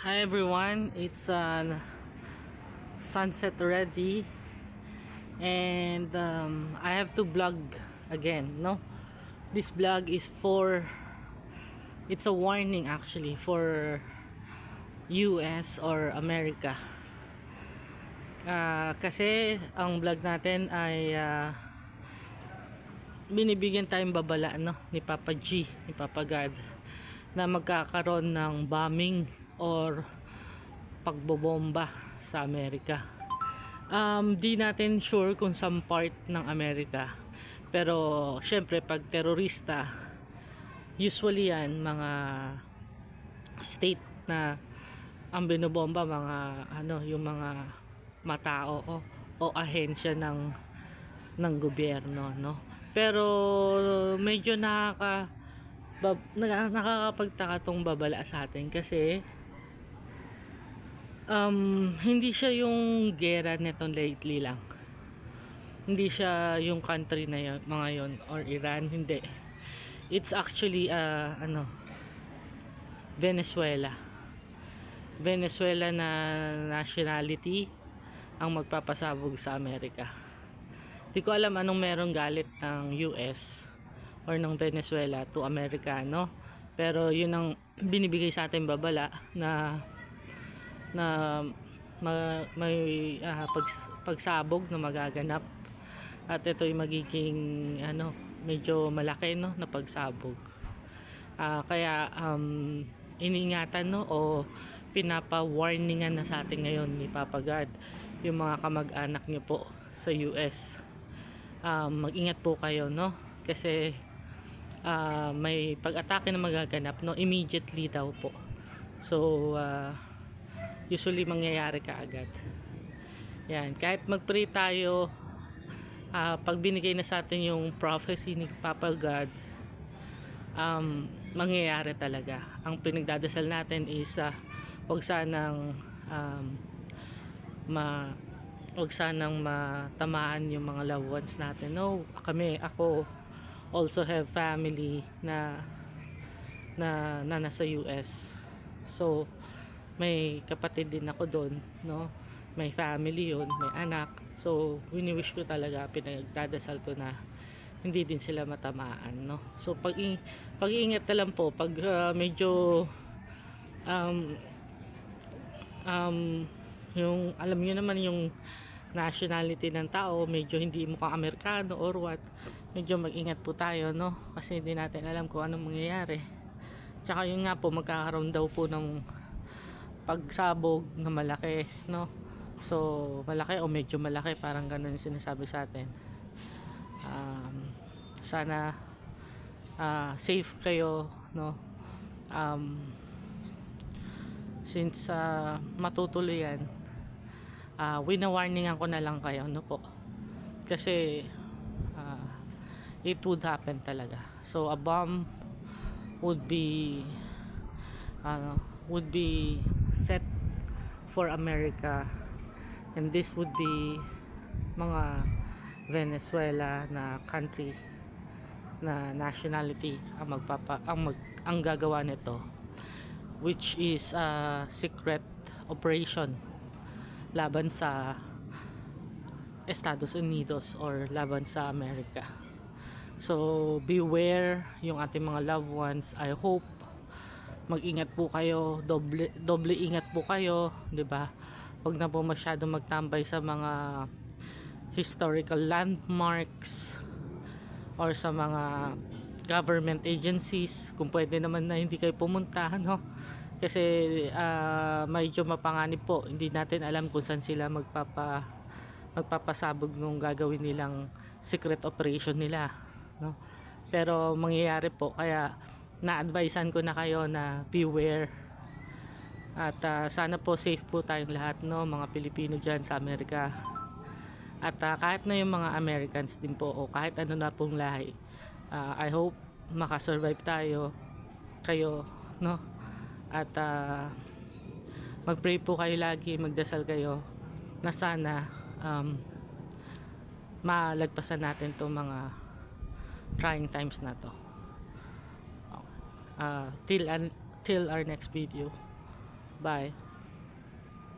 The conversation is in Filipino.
Hi everyone, it's sunset already, and I have to vlog again. No, this vlog is it's a warning actually for US or America. Kasi ang vlog natin ay binibigyan tayong babala ni Papa G, ni Papa God, na magkakaroon ng bombing or pagbobomba sa Amerika. Di natin sure kung saan part ng Amerika, pero syempre pag terorista, usually yan mga state na ang binobomba, mga yung mga matao o ahensya ng gobyerno, no. Pero medyo nakakapagtaka tong babala sa atin kasi hindi siya yung gera neto lately lang. Hindi siya yung country na yun, mga yon, or Iran, hindi. It's actually Venezuela. Venezuela na nationality ang magpapasabog sa Amerika. Di ko alam anong merong galit ng US or ng Venezuela to Amerikano, pero yun ang binibigay sa atin babala na may pagsabog na magaganap, at ito ay magiging medyo malaki, no, na pagsabog. Kaya iningatan, no, o pinapa-warningan na sa atin ngayon ni Papa God yung mga kamag-anak niyo po sa US. Mag-ingat po kayo, no, kasi may pag-atake na magaganap, no, immediately daw po. So usually mangyayari kaagad yan. Kahit mag-pray tayo, pag binigay na sa atin yung prophecy ni Papa God, mangyayari talaga. Ang pinagdadasal natin is wag sanang matamaan yung mga loved ones natin. No, ako also have family na nasa US. So may kapatid din ako doon, no, may family yun, may anak. So wini-wish ko talaga, pinagdadasal ko na hindi din sila matamaan, no. So pag-iingat na lang po pag medyo yung alam niyo naman yung nationality ng tao, medyo hindi mukhang Amerikano or what, medyo mag-ingat po tayo, no, kasi hindi natin alam kung anong mangyayari. Tsaka yun nga po, magkakaroon daw po ng pagsabog na malaki, no. So malaki o medyo malaki, parang ganun yung sinasabi sa atin. Sana safe kayo, no. Since matutuloy yan, wina-warningan ko na lang kayo, no po, kasi it would happen talaga. So a bomb would be set for America, and this would be mga Venezuela na country na nationality ang gagawa nito, which is a secret operation laban sa Estados Unidos or laban sa Amerika. So beware yung ating mga loved ones. I hope mag-ingat po kayo, doble ingat po kayo, 'di ba? Huwag na po masyadong magtambay sa mga historical landmarks or sa mga government agencies. Kung pwede naman na hindi kayo pumunta, no? Kasi medyo mapanganib po. Hindi natin alam kung saan sila magpapasabog nung gagawin nilang secret operation nila, no? Pero mangyayari po, kaya na-advisean ko na kayo na beware. At sana po safe po tayong lahat, no, mga Pilipino dyan sa Amerika. At kahit na yung mga Americans din po, o kahit ano na pong lahi, I hope makasurvive kayo, no. At mag-pray po kayo lagi, magdasal kayo na sana malagpasan natin to mga trying times na to. Till our next video. Bye.